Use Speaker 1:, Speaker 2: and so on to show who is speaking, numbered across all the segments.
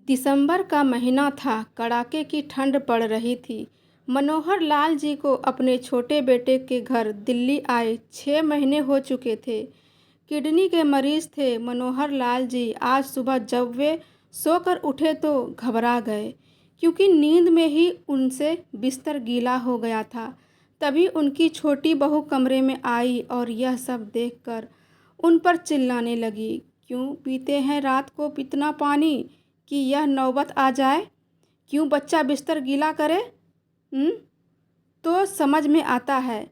Speaker 1: दिसंबर का महीना था। कड़ाके की ठंड पड़ रही थी। मनोहर लाल जी को अपने छोटे बेटे के घर दिल्ली आए 6 महीने हो चुके थे। किडनी के मरीज थे मनोहर लाल जी। आज सुबह जब वे सोकर उठे तो घबरा गए, क्योंकि नींद में ही उनसे बिस्तर गीला हो गया था। तभी उनकी छोटी बहू कमरे में आई और यह सब देखकर उन पर चिल्लाने लगी, क्यों पीते हैं रात को इतना पानी कि यह नौबत आ जाए? क्यों बच्चा बिस्तर गीला करे? हम्म तो समझ में आता है।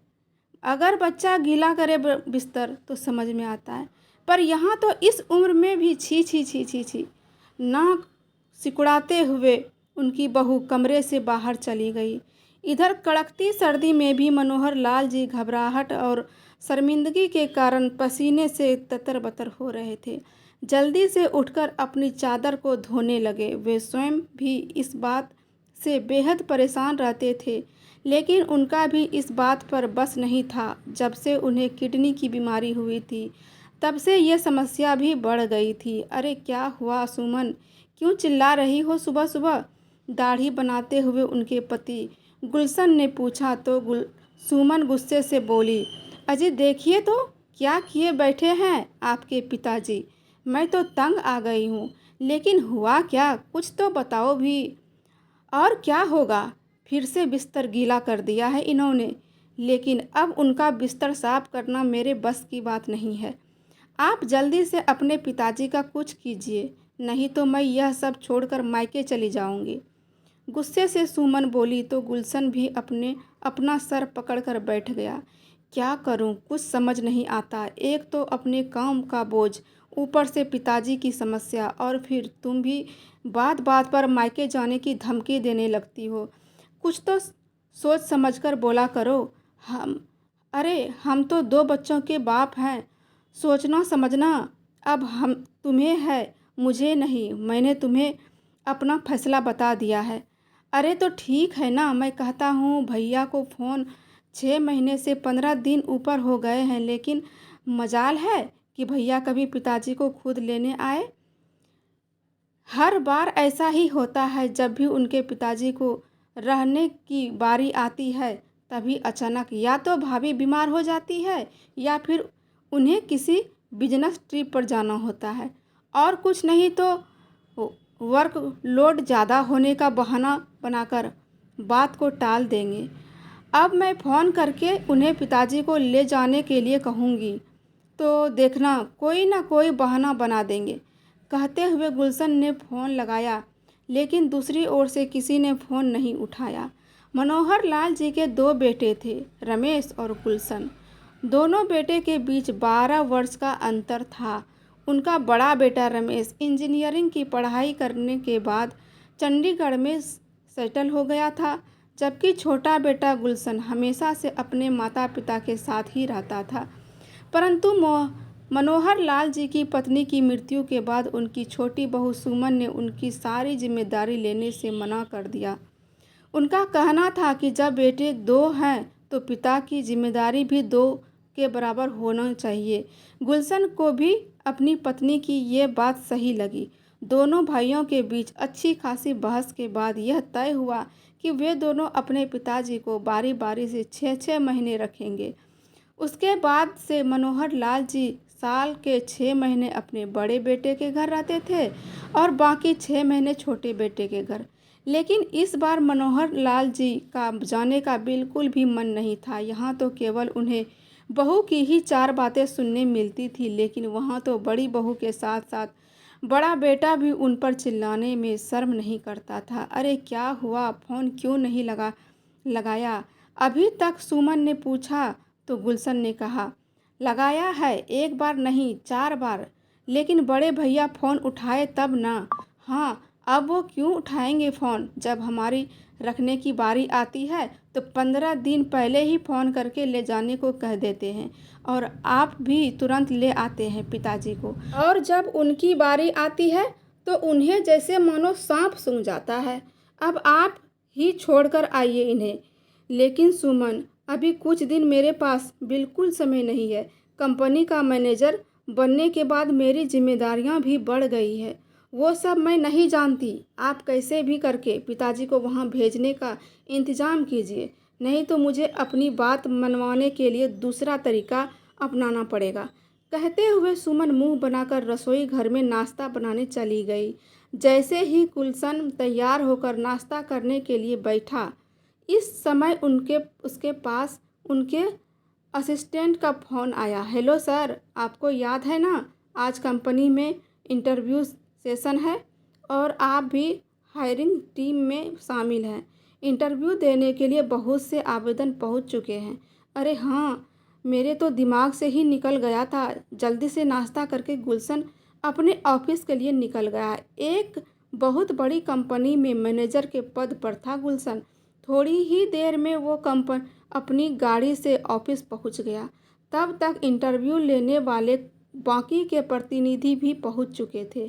Speaker 1: अगर बच्चा गीला करे बिस्तर तो समझ में आता है, पर यहाँ तो इस उम्र में भी छी छी छी छी छी। नाक सिकुड़ाते हुए उनकी बहू कमरे से बाहर चली गई। इधर कड़कती सर्दी में भी मनोहर लाल जी घबराहट और शर्मिंदगी के कारण पसीने से ततर बतर हो रहे थे। जल्दी से उठकर अपनी चादर को धोने लगे। वे स्वयं भी इस बात से बेहद परेशान रहते थे, लेकिन उनका भी इस बात पर बस नहीं था। जब से उन्हें किडनी की बीमारी हुई थी, तब से यह समस्या भी बढ़ गई थी। अरे क्या हुआ सुमन, क्यों चिल्ला रही हो सुबह सुबह? दाढ़ी बनाते हुए उनके पति गुलशन ने पूछा तो सुमन गुस्से से बोली, अजी देखिए तो क्या किए बैठे हैं आपके पिताजी। मैं तो तंग आ गई हूँ, लेकिन हुआ क्या, कुछ तो बताओ भी। और क्या होगा, फिर से बिस्तर गीला कर दिया है इन्होंने, लेकिन अब उनका बिस्तर साफ करना मेरे बस की बात नहीं है। आप जल्दी से अपने पिताजी का कुछ कीजिए, नहीं तो मैं यह सब छोड़कर मायके चली जाऊंगी। गुस्से से सुमन बोली तो गुलशन भी अपना सर पकड़कर बैठ गया। क्या करूं, कुछ समझ नहीं आता। एक तो अपने काम का बोझ, ऊपर से पिताजी की समस्या, और फिर तुम भी बात बात पर मायके जाने की धमकी देने लगती हो। कुछ तो सोच समझकर बोला करो। हम तो 2 बच्चों के बाप हैं। सोचना समझना अब हम तुम्हें है, मुझे नहीं। मैंने तुम्हें अपना फैसला बता दिया है। अरे तो ठीक है ना, मैं कहता हूँ भैया को फ़ोन। 6 महीने से 15 दिन ऊपर हो गए हैं, लेकिन मजाल है कि भैया कभी पिताजी को खुद लेने आए। हर बार ऐसा ही होता है, जब भी उनके पिताजी को रहने की बारी आती है, तभी अचानक या तो भाभी बीमार हो जाती है, या फिर उन्हें किसी बिजनेस ट्रिप पर जाना होता है, और कुछ नहीं तो वर्क लोड ज़्यादा होने का बहाना बनाकर बात को टाल देंगे। अब मैं फ़ोन करके उन्हें पिताजी को ले जाने के लिए कहूँगी, तो देखना कोई ना कोई बहाना बना देंगे। कहते हुए गुलशन ने फ़ोन लगाया, लेकिन दूसरी ओर से किसी ने फ़ोन नहीं उठाया। मनोहर लाल जी के 2 बेटे थे, रमेश और गुलशन। दोनों बेटे के बीच 12 वर्ष का अंतर था। उनका बड़ा बेटा रमेश इंजीनियरिंग की पढ़ाई करने के बाद चंडीगढ़ में सेटल हो गया था, जबकि छोटा बेटा गुलशन हमेशा से अपने माता पिता के साथ ही रहता था। परंतु मनोहर लाल जी की पत्नी की मृत्यु के बाद उनकी छोटी बहू सुमन ने उनकी सारी जिम्मेदारी लेने से मना कर दिया। उनका कहना था कि जब बेटे 2 हैं तो पिता की जिम्मेदारी भी 2 के बराबर होना चाहिए। गुलशन को भी अपनी पत्नी की ये बात सही लगी। दोनों भाइयों के बीच अच्छी खासी बहस के बाद यह तय हुआ कि वे दोनों अपने पिताजी को बारी बारी से 6-6 महीने रखेंगे। उसके बाद से मनोहर लाल जी साल के 6 महीने अपने बड़े बेटे के घर रहते थे और बाकी 6 महीने छोटे बेटे के घर। लेकिन इस बार मनोहर लाल जी का जाने का बिल्कुल भी मन नहीं था। यहाँ तो केवल उन्हें बहू की ही 4 बातें सुनने मिलती थी, लेकिन वहाँ तो बड़ी बहू के साथ साथ बड़ा बेटा भी उन पर चिल्लाने में शर्म नहीं करता था। अरे क्या हुआ, फ़ोन क्यों नहीं लगाया? अभी तक सुमन ने पूछा तो गुलशन ने कहा, लगाया है, 1 बार नहीं 4 बार, लेकिन बड़े भैया फ़ोन उठाए तब ना। हाँ, अब वो क्यों उठाएंगे फ़ोन? जब हमारी रखने की बारी आती है तो 15 दिन पहले ही फ़ोन करके ले जाने को कह देते हैं, और आप भी तुरंत ले आते हैं पिताजी को, और जब उनकी बारी आती है तो उन्हें जैसे मानो सांप सूंघ जाता है। अब आप ही छोड़कर आइए इन्हें। लेकिन सुमन, अभी कुछ दिन मेरे पास बिल्कुल समय नहीं है। कंपनी का मैनेजर बनने के बाद मेरी जिम्मेदारियां भी बढ़ गई है। वो सब मैं नहीं जानती। आप कैसे भी करके पिताजी को वहाँ भेजने का इंतज़ाम कीजिए, नहीं तो मुझे अपनी बात मनवाने के लिए दूसरा तरीका अपनाना पड़ेगा। कहते हुए सुमन मुंह बनाकर रसोई घर में नाश्ता बनाने चली गई। जैसे ही गुलशन तैयार होकर नाश्ता करने के लिए बैठा, इस समय उसके पास उनके असिस्टेंट का फ़ोन आया। हेलो सर, आपको याद है ना, आज कंपनी में इंटरव्यू सेशन है और आप भी हायरिंग टीम में शामिल हैं। इंटरव्यू देने के लिए बहुत से आवेदन पहुंच चुके हैं। अरे हाँ, मेरे तो दिमाग से ही निकल गया था। जल्दी से नाश्ता करके गुलशन अपने ऑफिस के लिए निकल गया। एक बहुत बड़ी कंपनी में मैनेजर के पद पर था गुलशन। थोड़ी ही देर में वो अपनी गाड़ी से ऑफिस पहुंच गया। तब तक इंटरव्यू लेने वाले बाकी के प्रतिनिधि भी पहुंच चुके थे।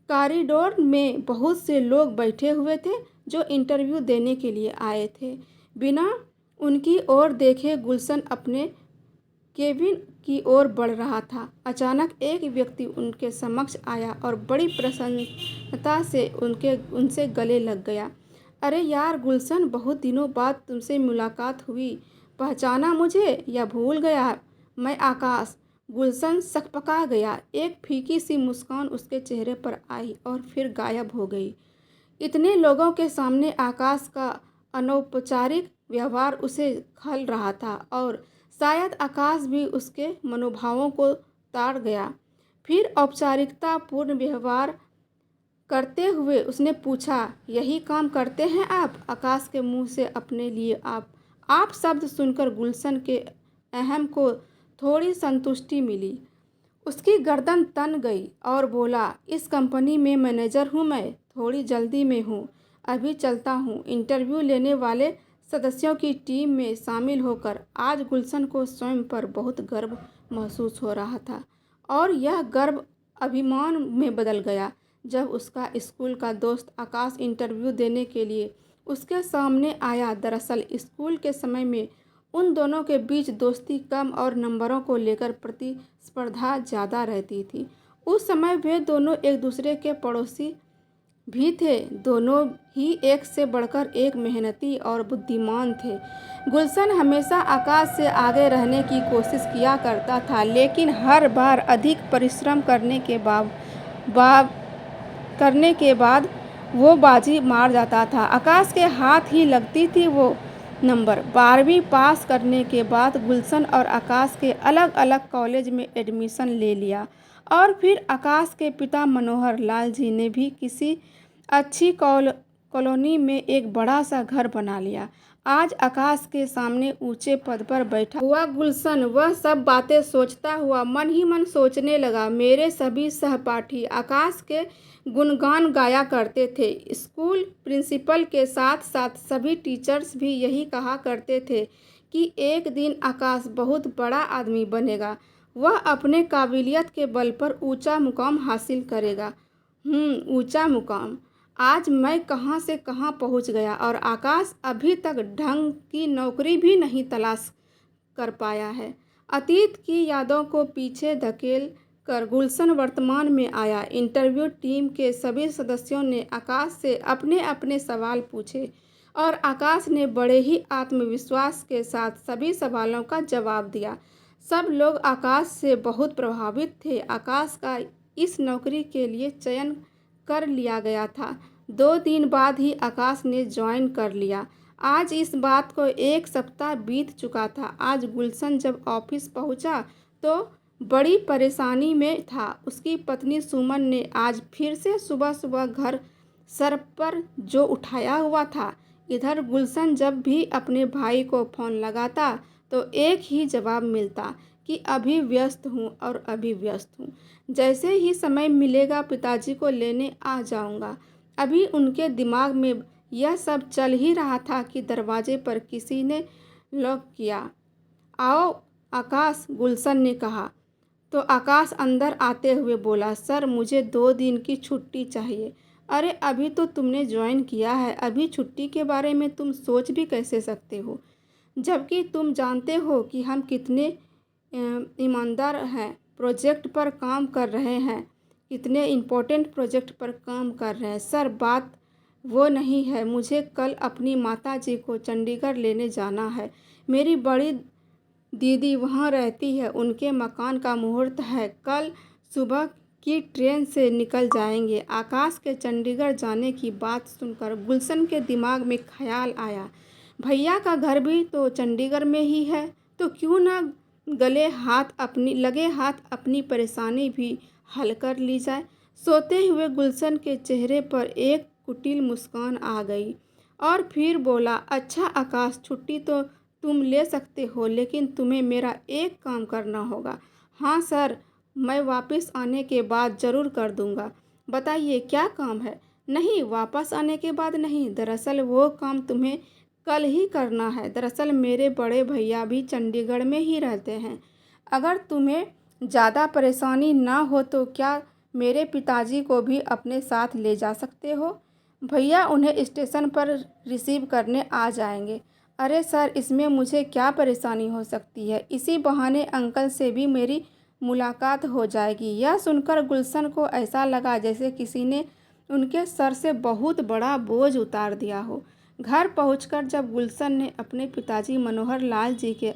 Speaker 1: कॉरिडोर में बहुत से लोग बैठे हुए थे जो इंटरव्यू देने के लिए आए थे। बिना उनकी ओर देखे गुलशन अपने केबिन की ओर बढ़ रहा था। अचानक एक व्यक्ति उनके समक्ष आया और बड़ी प्रसन्नता से उनसे गले लग गया। अरे यार गुलशन, बहुत दिनों बाद तुमसे मुलाकात हुई। पहचाना मुझे या भूल गया? मैं आकाश। गुलशन सकपका गया। एक फीकी सी मुस्कान उसके चेहरे पर आई और फिर गायब हो गई। इतने लोगों के सामने आकाश का अनौपचारिक व्यवहार उसे खल रहा था और शायद आकाश भी उसके मनोभावों को ताड़ गया। फिर औपचारिकतापूर्ण व्यवहार करते हुए उसने पूछा, यही काम करते हैं आप? आकाश के मुंह से अपने लिए आप शब्द सुनकर गुलशन के अहम को थोड़ी संतुष्टि मिली। उसकी गर्दन तन गई और बोला, इस कंपनी में मैनेजर हूँ मैं, थोड़ी जल्दी में हूँ, अभी चलता हूँ। इंटरव्यू लेने वाले सदस्यों की टीम में शामिल होकर आज गुलशन को स्वयं पर बहुत गर्व महसूस हो रहा था और यह गर्व अभिमान में बदल गया जब उसका स्कूल का दोस्त आकाश इंटरव्यू देने के लिए उसके सामने आया। दरअसल स्कूल के समय में उन दोनों के बीच दोस्ती कम और नंबरों को लेकर प्रतिस्पर्धा ज़्यादा रहती थी। उस समय वे दोनों एक दूसरे के पड़ोसी भी थे। दोनों ही एक से बढ़कर एक मेहनती और बुद्धिमान थे। गुलशन हमेशा आकाश से आगे रहने की कोशिश किया करता था, लेकिन हर बार अधिक परिश्रम करने के बाद वो बाजी मार जाता था। आकाश के हाथ ही लगती थी वो नंबर। 12वीं पास करने के बाद गुलशन और आकाश के अलग अलग कॉलेज में एडमिशन ले लिया और फिर आकाश के पिता मनोहर लाल जी ने भी किसी अच्छी कॉलोनी में एक बड़ा सा घर बना लिया। आज आकाश के सामने ऊंचे पद पर बैठा हुआ गुलशन वह सब बातें सोचता हुआ मन ही मन सोचने लगा। मेरे सभी सहपाठी आकाश के गुणगान गाया करते थे। स्कूल प्रिंसिपल के साथ साथ सभी टीचर्स भी यही कहा करते थे कि एक दिन आकाश बहुत बड़ा आदमी बनेगा, वह अपने काबिलियत के बल पर ऊंचा मुकाम हासिल करेगा। ऊंचा मुकाम। आज मैं कहां से कहां पहुंच गया और आकाश अभी तक ढंग की नौकरी भी नहीं तलाश कर पाया है। अतीत की यादों को पीछे धकेल कर गुलशन वर्तमान में आया। इंटरव्यू टीम के सभी सदस्यों ने आकाश से अपने अपने सवाल पूछे और आकाश ने बड़े ही आत्मविश्वास के साथ सभी सवालों का जवाब दिया। सब लोग आकाश से बहुत प्रभावित थे। आकाश का इस नौकरी के लिए चयन कर लिया गया था। 2 दिन बाद ही आकाश ने ज्वाइन कर लिया। आज इस बात को 1 सप्ताह बीत चुका था। आज गुलशन जब ऑफिस पहुंचा तो बड़ी परेशानी में था। उसकी पत्नी सुमन ने आज फिर से सुबह सुबह घर सर पर जो उठाया हुआ था। इधर गुलशन जब भी अपने भाई को फ़ोन लगाता तो एक ही जवाब मिलता कि अभी व्यस्त हूँ और अभी व्यस्त हूँ। जैसे ही समय मिलेगा पिताजी को लेने आ जाऊँगा। अभी उनके दिमाग में यह सब चल ही रहा था कि दरवाजे पर किसी ने लॉक किया। आओ आकाश, गुलशन ने कहा तो आकाश अंदर आते हुए बोला, सर मुझे 2 दिन की छुट्टी चाहिए। अरे अभी तो तुमने ज्वाइन किया है, अभी छुट्टी के बारे में तुम सोच भी कैसे सकते हो, जबकि तुम जानते हो कि हम कितने ईमानदार हैं, प्रोजेक्ट पर काम कर रहे हैं। इतने इम्पोर्टेंट प्रोजेक्ट पर काम कर रहे हैं। सर, बात वो नहीं है, मुझे कल अपनी माताजी को चंडीगढ़ लेने जाना है। मेरी बड़ी दीदी वहाँ रहती है, उनके मकान का मुहूर्त है। कल सुबह की ट्रेन से निकल जाएंगे। आकाश के चंडीगढ़ जाने की बात सुनकर गुलशन के दिमाग में ख्याल आया, भैया का घर भी तो चंडीगढ़ में ही है, तो क्यों ना लगे हाथ अपनी परेशानी भी हल कर ली जाए। सोते हुए गुलशन के चेहरे पर एक कुटिल मुस्कान आ गई और फिर बोला, अच्छा आकाश, छुट्टी तो तुम ले सकते हो, लेकिन तुम्हें मेरा एक काम करना होगा। हाँ सर, मैं वापस आने के बाद ज़रूर कर दूंगा। बताइए क्या काम है। नहीं, वापस आने के बाद नहीं, दरअसल वो काम तुम्हें कल ही करना है। दरअसल मेरे बड़े भैया भी चंडीगढ़ में ही रहते हैं। अगर तुम्हें ज़्यादा परेशानी ना हो तो क्या मेरे पिताजी को भी अपने साथ ले जा सकते हो। भैया उन्हें स्टेशन पर रिसीव करने आ जाएंगे। अरे सर, इसमें मुझे क्या परेशानी हो सकती है, इसी बहाने अंकल से भी मेरी मुलाकात हो जाएगी। यह सुनकर गुलशन को ऐसा लगा जैसे किसी ने उनके सर से बहुत बड़ा बोझ उतार दिया हो। घर पहुंचकर जब गुलशन ने अपने पिताजी मनोहर लाल जी के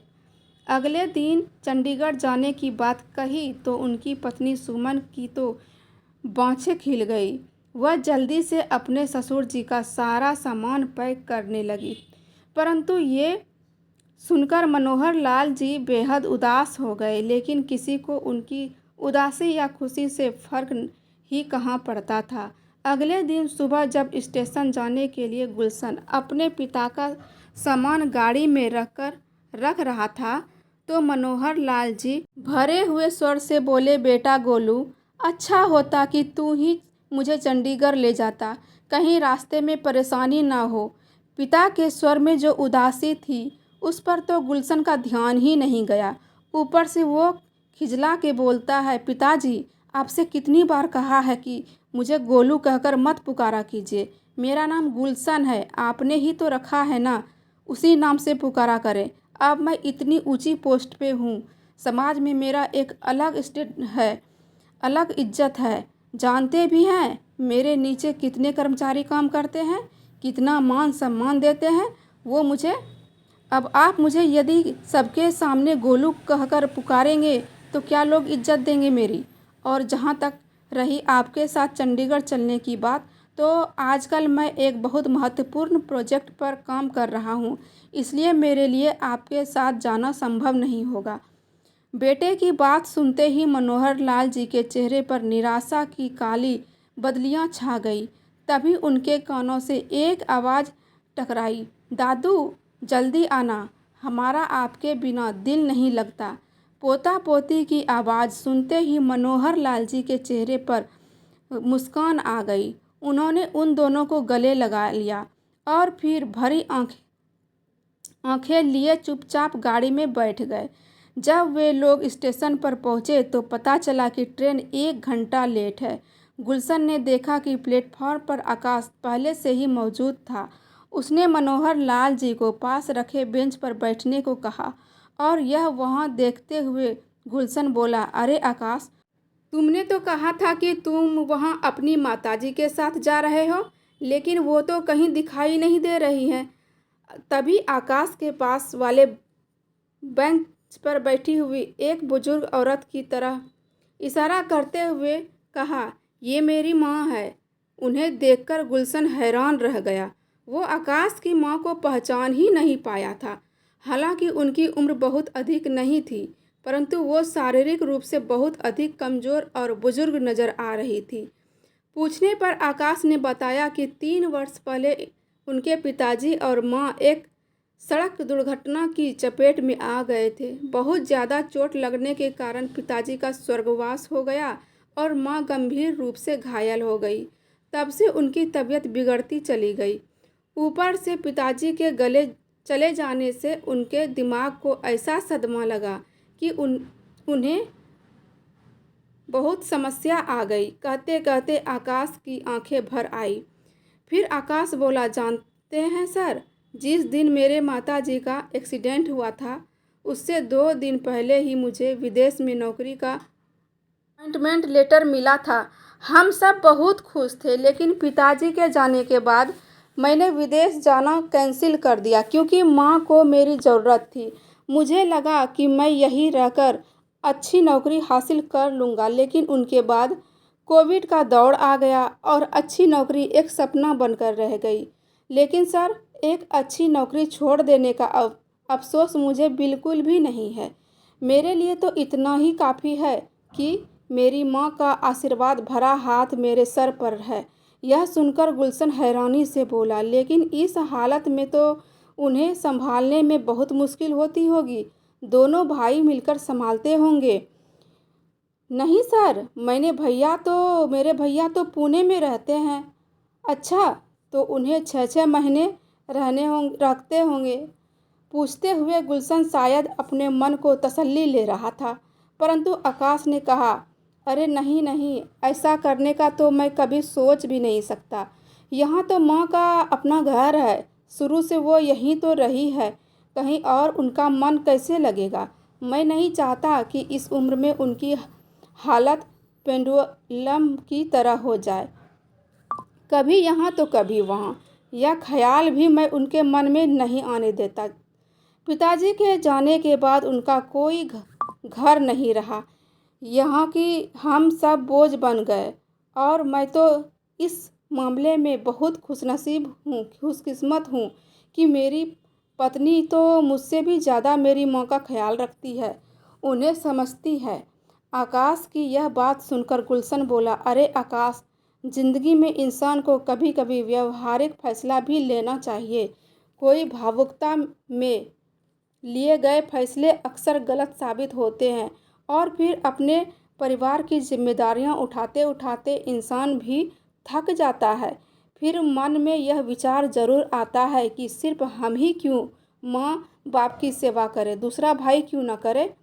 Speaker 1: अगले दिन चंडीगढ़ जाने की बात कही तो उनकी पत्नी सुमन की तो बाँछें खिल गई। वह जल्दी से अपने ससुर जी का सारा सामान पैक करने लगी, परंतु ये सुनकर मनोहर लाल जी बेहद उदास हो गए। लेकिन किसी को उनकी उदासी या खुशी से फर्क ही कहाँ पड़ता था। अगले दिन सुबह जब स्टेशन जाने के लिए गुलशन अपने पिता का सामान गाड़ी में रख रहा था तो मनोहर लाल जी भरे हुए स्वर से बोले, बेटा गोलू, अच्छा होता कि तू ही मुझे चंडीगढ़ ले जाता, कहीं रास्ते में परेशानी ना हो। पिता के स्वर में जो उदासी थी उस पर तो गुलशन का ध्यान ही नहीं गया। ऊपर से वो खिजला के बोलता है, पिताजी, आपसे कितनी बार कहा है कि मुझे गोलू कहकर मत पुकारा कीजिए। मेरा नाम गुलशन है, आपने ही तो रखा है ना, उसी नाम से पुकारा करें। अब मैं इतनी ऊंची पोस्ट पे हूँ, समाज में मेरा एक अलग स्टेट है, अलग इज्जत है। जानते भी हैं मेरे नीचे कितने कर्मचारी काम करते हैं, कितना मान सम्मान देते हैं वो मुझे। अब आप मुझे यदि सबके सामने गोलू कहकर पुकारेंगे तो क्या लोग इज्जत देंगे मेरी। और जहाँ तक रही आपके साथ चंडीगढ़ चलने की बात, तो आजकल मैं एक बहुत महत्वपूर्ण प्रोजेक्ट पर काम कर रहा हूँ, इसलिए मेरे लिए आपके साथ जाना संभव नहीं होगा। बेटे की बात सुनते ही मनोहर लाल जी के चेहरे पर निराशा की काली बदलियां छा गई। तभी उनके कानों से एक आवाज़ टकराई, दादू, जल्दी आना, हमारा आपके बिना दिल नहीं लगता। पोता पोती की आवाज़ सुनते ही मनोहर लाल जी के चेहरे पर मुस्कान आ गई। उन्होंने उन दोनों को गले लगा लिया और फिर भरी आंखें लिए चुपचाप गाड़ी में बैठ गए। जब वे लोग स्टेशन पर पहुंचे तो पता चला कि ट्रेन 1 घंटा लेट है। गुलशन ने देखा कि प्लेटफॉर्म पर आकाश पहले से ही मौजूद था। उसने मनोहर लाल जी को पास रखे बेंच पर बैठने को कहा और यह वहां देखते हुए गुलशन बोला, अरे आकाश, तुमने तो कहा था कि तुम वहां अपनी माताजी के साथ जा रहे हो, लेकिन वो तो कहीं दिखाई नहीं दे रही हैं। तभी आकाश के पास वाले बेंच पर बैठी हुई एक बुजुर्ग औरत की तरह इशारा करते हुए कहा, ये मेरी माँ है। उन्हें देखकर गुलशन हैरान रह गया। वो आकाश की माँ को पहचान ही नहीं पाया था। हालांकि उनकी उम्र बहुत अधिक नहीं थी, परंतु वो शारीरिक रूप से बहुत अधिक कमज़ोर और बुजुर्ग नज़र आ रही थी। पूछने पर आकाश ने बताया कि 3 वर्ष पहले उनके पिताजी और माँ एक सड़क दुर्घटना की चपेट में आ गए थे। बहुत ज़्यादा चोट लगने के कारण पिताजी का स्वर्गवास हो गया और माँ गंभीर रूप से घायल हो गई। तब से उनकी तबीयत बिगड़ती चली गई। ऊपर से पिताजी के गले चले जाने से उनके दिमाग को ऐसा सदमा लगा कि उन्हें बहुत समस्या आ गई। कहते कहते आकाश की आंखें भर आई। फिर आकाश बोला, जानते हैं सर, जिस दिन मेरे माताजी का एक्सीडेंट हुआ था उससे 2 दिन पहले ही मुझे विदेश में नौकरी का अपॉइंटमेंट लेटर मिला था। हम सब बहुत खुश थे, लेकिन पिताजी के जाने के बाद मैंने विदेश जाना कैंसिल कर दिया क्योंकि माँ को मेरी ज़रूरत थी। मुझे लगा कि मैं यहीं रहकर अच्छी नौकरी हासिल कर लूँगा, लेकिन उनके बाद कोविड का दौर आ गया और अच्छी नौकरी एक सपना बनकर रह गई। लेकिन सर, एक अच्छी नौकरी छोड़ देने का अफ़सोस मुझे बिल्कुल भी नहीं है। मेरे लिए तो इतना ही काफ़ी है कि मेरी माँ का आशीर्वाद भरा हाथ मेरे सर पर है। यह सुनकर गुलशन हैरानी से बोला, लेकिन इस हालत में तो उन्हें संभालने में बहुत मुश्किल होती होगी। दोनों भाई मिलकर संभालते होंगे। नहीं सर, मेरे भैया तो पुणे में रहते हैं। अच्छा, तो उन्हें 6-6 महीने रखते होंगे। पूछते हुए गुलशन शायद अपने मन को तसल्ली ले रहा था, परंतु आकाश ने कहा, अरे नहीं नहीं, ऐसा करने का तो मैं कभी सोच भी नहीं सकता। यहाँ तो माँ का अपना घर है, शुरू से वो यहीं तो रही है, कहीं और उनका मन कैसे लगेगा। मैं नहीं चाहता कि इस उम्र में उनकी हालत पेंडुलम की तरह हो जाए, कभी यहाँ तो कभी वहाँ। यह ख्याल भी मैं उनके मन में नहीं आने देता। पिताजी के जाने के बाद उनका कोई घर नहीं रहा, यहाँ की हम सब बोझ बन गए। और मैं तो इस मामले में बहुत खुशकिस्मत हूँ कि मेरी पत्नी तो मुझसे भी ज़्यादा मेरी माँ का ख्याल रखती है, उन्हें समझती है। आकाश की यह बात सुनकर गुलशन बोला, अरे आकाश, ज़िंदगी में इंसान को कभी कभी व्यवहारिक फैसला भी लेना चाहिए। कोई भावुकता में लिए गए फैसले अक्सर गलत साबित होते हैं और फिर अपने परिवार की जिम्मेदारियां उठाते उठाते इंसान भी थक जाता है। फिर मन में यह विचार ज़रूर आता है कि सिर्फ हम ही क्यों माँ बाप की सेवा करें, दूसरा भाई क्यों न करे।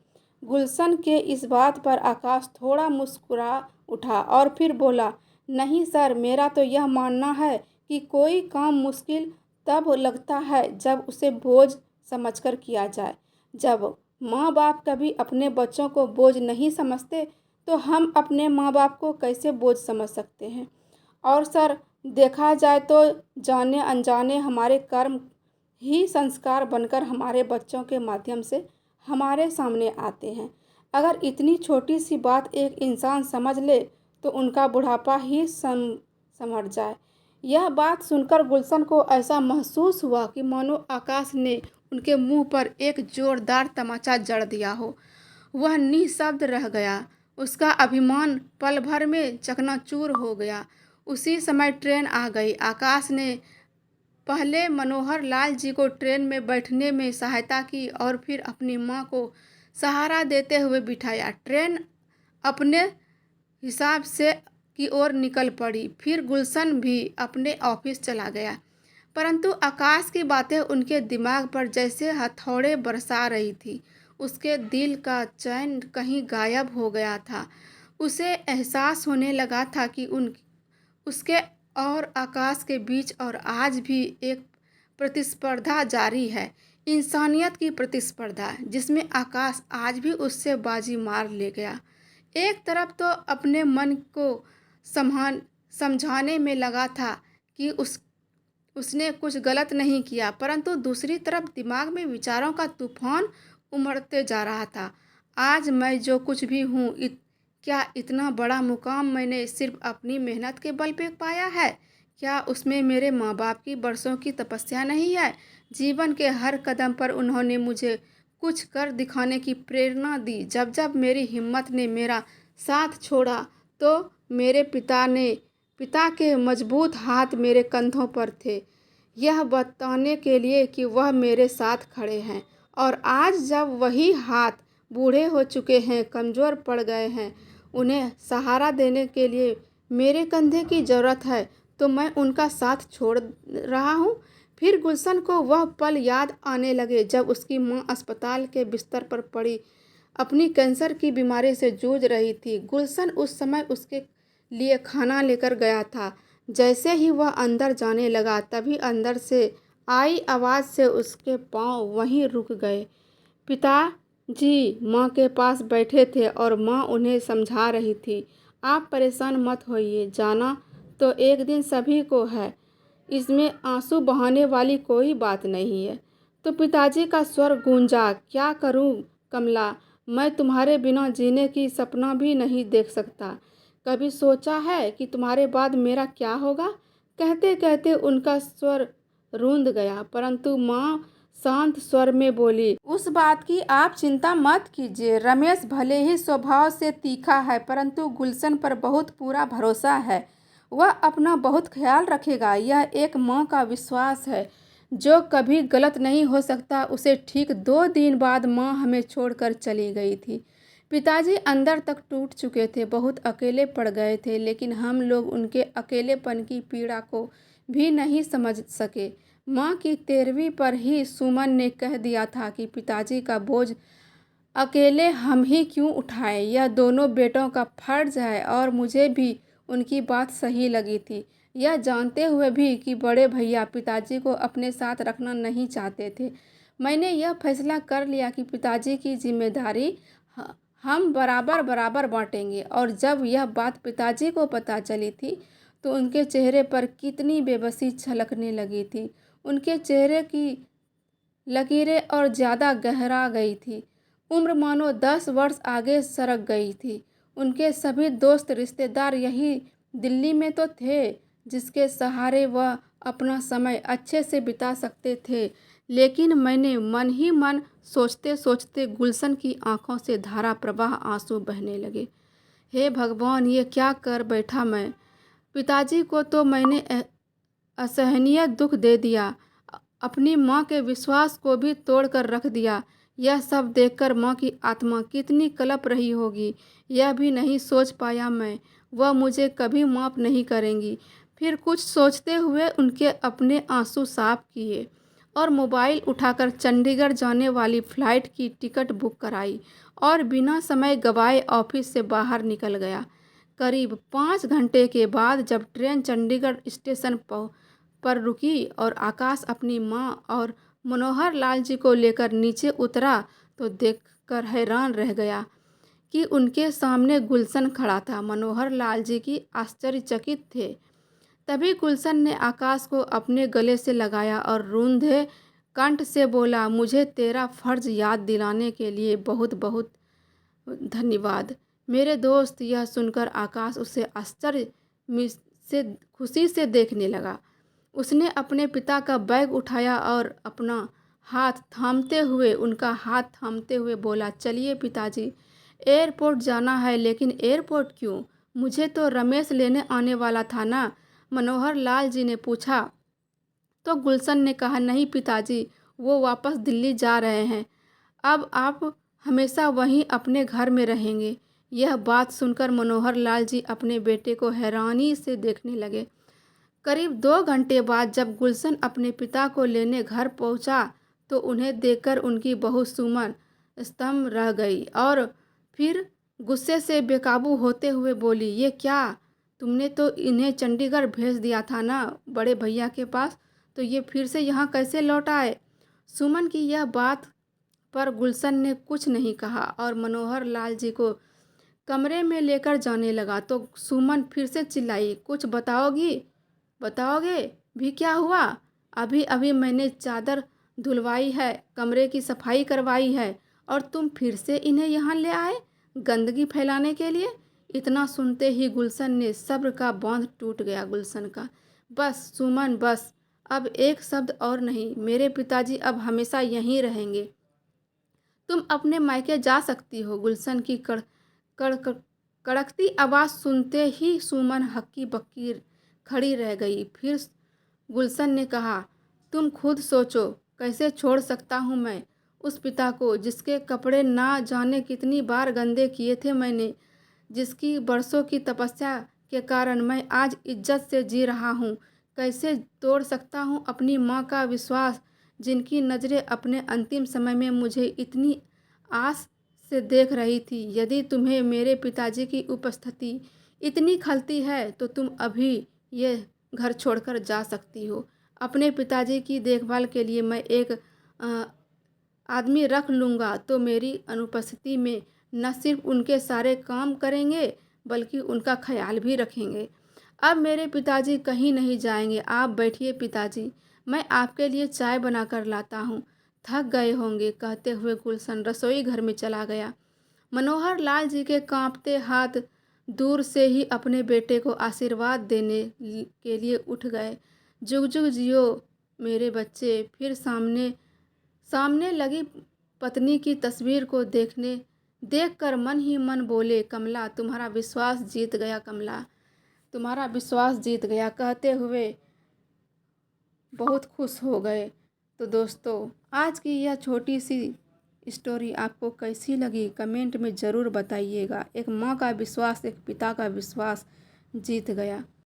Speaker 1: गुलशन के इस बात पर आकाश थोड़ा मुस्कुरा उठा और फिर बोला, नहीं सर, मेरा तो यह मानना है कि कोई काम मुश्किल तब लगता है जब उसे बोझ समझकर किया जाए। जब माँ बाप कभी अपने बच्चों को बोझ नहीं समझते, तो हम अपने माँ बाप को कैसे बोझ समझ सकते हैं। और सर, देखा जाए तो जाने अनजाने हमारे कर्म ही संस्कार बनकर हमारे बच्चों के माध्यम से हमारे सामने आते हैं। अगर इतनी छोटी सी बात एक इंसान समझ ले तो उनका बुढ़ापा ही संवर जाए। यह बात सुनकर गुलशन को ऐसा महसूस हुआ कि मानो आकाश ने उनके मुंह पर एक जोरदार तमाचा जड़ दिया हो। वह निःशब्द रह गया, उसका अभिमान पल भर में चकनाचूर हो गया। उसी समय ट्रेन आ गई। आकाश ने पहले मनोहर लाल जी को ट्रेन में बैठने में सहायता की और फिर अपनी माँ को सहारा देते हुए बिठाया। ट्रेन अपने हिसाब से की ओर निकल पड़ी। फिर गुलशन भी अपने ऑफिस चला गया, परंतु आकाश की बातें उनके दिमाग पर जैसे हथौड़े बरसा रही थी। उसके दिल का चैन कहीं गायब हो गया था। उसे एहसास होने लगा था कि उसके और आकाश के बीच और आज भी एक प्रतिस्पर्धा जारी है, इंसानियत की प्रतिस्पर्धा, जिसमें आकाश आज भी उससे बाजी मार ले गया। एक तरफ तो अपने मन को समझाने में लगा था कि उसने कुछ गलत नहीं किया, परंतु दूसरी तरफ दिमाग में विचारों का तूफान उमड़ते जा रहा था। आज मैं जो कुछ भी हूँ, क्या इतना बड़ा मुकाम मैंने सिर्फ अपनी मेहनत के बल पे पाया है? क्या उसमें मेरे माँ बाप की बरसों की तपस्या नहीं है? जीवन के हर कदम पर उन्होंने मुझे कुछ कर दिखाने की प्रेरणा दी। जब जब मेरी हिम्मत ने मेरा साथ छोड़ा, तो मेरे पिता के मजबूत हाथ मेरे कंधों पर थे, यह बताने के लिए कि वह मेरे साथ खड़े हैं। और आज जब वही हाथ बूढ़े हो चुके हैं, कमज़ोर पड़ गए हैं, उन्हें सहारा देने के लिए मेरे कंधे की ज़रूरत है, तो मैं उनका साथ छोड़ रहा हूँ। फिर गुलशन को वह पल याद आने लगे जब उसकी माँ अस्पताल के बिस्तर पर पड़ी अपनी कैंसर की बीमारी से जूझ रही थी। गुलशन उस समय उसके लिए खाना लेकर गया था। जैसे ही वह अंदर जाने लगा, तभी अंदर से आई आवाज़ से उसके पाँव वहीं रुक गए। पिताजी माँ के पास बैठे थे और माँ उन्हें समझा रही थी। आप परेशान मत होइए, जाना तो एक दिन सभी को है, इसमें आंसू बहाने वाली कोई बात नहीं है। तो पिताजी का स्वर गूंजा, क्या करूं कमला, मैं तुम्हारे बिना जीने की सपना भी नहीं देख सकता। कभी सोचा है कि तुम्हारे बाद मेरा क्या होगा? कहते कहते उनका स्वर रूंध गया, परंतु माँ शांत स्वर में बोली, उस बात की आप चिंता मत कीजिए। रमेश भले ही स्वभाव से तीखा है, परंतु गुलशन पर बहुत पूरा भरोसा है। वह अपना बहुत ख्याल रखेगा। यह एक माँ का विश्वास है जो कभी गलत नहीं हो सकता। उसे ठीक 2 दिन बाद माँ हमें छोड़कर चली गई थी। पिताजी अंदर तक टूट चुके थे, बहुत अकेले पड़ गए थे, लेकिन हम लोग उनके अकेलेपन की पीड़ा को भी नहीं समझ सके। माँ की 13वीं पर ही सुमन ने कह दिया था कि पिताजी का बोझ अकेले हम ही क्यों उठाएं, यह दोनों बेटों का फर्ज है। और मुझे भी उनकी बात सही लगी थी, यह जानते हुए भी कि बड़े भैया पिताजी को अपने साथ रखना नहीं चाहते थे। मैंने यह फैसला कर लिया कि पिताजी की जिम्मेदारी हम बराबर बराबर बांटेंगे। और जब यह बात पिताजी को पता चली थी तो उनके चेहरे पर कितनी बेबसी छलकने लगी थी। उनके चेहरे की लकीरें और ज़्यादा गहरा गई थी। उम्र मानो 10 वर्ष आगे सरक गई थी। उनके सभी दोस्त रिश्तेदार यही दिल्ली में तो थे जिसके सहारे वह अपना समय अच्छे से बिता सकते थे। लेकिन मैंने मन ही मन सोचते सोचते गुलशन की आंखों से धारा प्रवाह आंसू बहने लगे। हे भगवान, ये क्या कर बैठा मैं। पिताजी को तो मैंने असहनीय दुख दे दिया, अपनी माँ के विश्वास को भी तोड़ कर रख दिया। यह सब देखकर माँ की आत्मा कितनी कलप रही होगी, यह भी नहीं सोच पाया मैं। वह मुझे कभी माफ़ नहीं करेंगी। फिर कुछ सोचते हुए उनके अपने आंसू साफ किए और मोबाइल उठाकर चंडीगढ़ जाने वाली फ़्लाइट की टिकट बुक कराई और बिना समय गवाए ऑफिस से बाहर निकल गया। करीब 5 घंटे के बाद जब ट्रेन चंडीगढ़ स्टेशन पर रुकी और आकाश अपनी माँ और मनोहर लाल जी को लेकर नीचे उतरा तो देखकर हैरान रह गया कि उनके सामने गुलशन खड़ा था। मनोहर लाल जी की आश्चर्यचकित थे। तभी गुलशन ने आकाश को अपने गले से लगाया और रूंधे कंठ से बोला, मुझे तेरा फर्ज याद दिलाने के लिए बहुत बहुत धन्यवाद मेरे दोस्त। यह सुनकर आकाश उसे से खुशी से देखने लगा। उसने अपने पिता का बैग उठाया और अपना उनका हाथ थामते हुए बोला, चलिए पिताजी, एयरपोर्ट जाना है। लेकिन एयरपोर्ट क्यों? मुझे तो रमेश लेने आने वाला था ना? मनोहर लाल जी ने पूछा। तो गुलशन ने कहा, नहीं पिताजी, वो वापस दिल्ली जा रहे हैं। अब आप हमेशा वहीं अपने घर में रहेंगे। यह बात सुनकर मनोहर लाल जी अपने बेटे को हैरानी से देखने लगे। करीब 2 घंटे बाद जब गुलशन अपने पिता को लेने घर पहुंचा तो उन्हें देखकर उनकी बहू सुमन स्तंभ रह गई और फिर गुस्से से बेकाबू होते हुए बोली, ये क्या? तुमने तो इन्हें चंडीगढ़ भेज दिया था ना बड़े भैया के पास, तो ये फिर से यहाँ कैसे लौट आए? सुमन की यह बात पर गुलशन ने कुछ नहीं कहा और मनोहर लाल जी को कमरे में लेकर जाने लगा। तो सुमन फिर से चिल्लाई, कुछ बताओगे भी क्या हुआ? अभी अभी मैंने चादर धुलवाई है, कमरे की सफाई करवाई है और तुम फिर से इन्हें यहाँ ले आए गंदगी फैलाने के लिए? इतना सुनते ही गुलशन ने सब्र का बांध टूट गया। गुलशन का, बस सुमन बस, अब एक शब्द और नहीं। मेरे पिताजी अब हमेशा यहीं रहेंगे, तुम अपने मायके जा सकती हो। गुलशन की कड़कती आवाज़ सुनते ही सुमन हक्की बक्की खड़ी रह गई। फिर गुलशन ने कहा, तुम खुद सोचो, कैसे छोड़ सकता हूँ मैं उस पिता को जिसके कपड़े ना जाने कितनी बार गंदे किए थे मैंने, जिसकी बरसों की तपस्या के कारण मैं आज इज्जत से जी रहा हूँ। कैसे तोड़ सकता हूँ अपनी माँ का विश्वास, जिनकी नज़रें अपने अंतिम समय में मुझे इतनी आस से देख रही थी। यदि तुम्हें मेरे पिताजी की उपस्थिति इतनी खलती है तो तुम अभी ये घर छोड़कर जा सकती हो। अपने पिताजी की देखभाल के लिए मैं एक आदमी रख लूँगा तो मेरी अनुपस्थिति में न सिर्फ उनके सारे काम करेंगे बल्कि उनका ख्याल भी रखेंगे। अब मेरे पिताजी कहीं नहीं जाएंगे, आप बैठिए पिताजी, मैं आपके लिए चाय बना कर लाता हूँ, थक गए होंगे। कहते हुए गुलशन रसोई घर में चला गया। मनोहर लाल जी के कांपते हाथ दूर से ही अपने बेटे को आशीर्वाद देने के लिए उठ गए। जुग जुग जियो मेरे बच्चे। फिर सामने सामने लगी पत्नी की तस्वीर को देखकर मन ही मन बोले, कमला तुम्हारा विश्वास जीत गया, कमला तुम्हारा विश्वास जीत गया। कहते हुए बहुत खुश हो गए। तो दोस्तों, आज की यह छोटी सी स्टोरी आपको कैसी लगी कमेंट में ज़रूर बताइएगा। एक माँ का विश्वास, एक पिता का विश्वास जीत गया।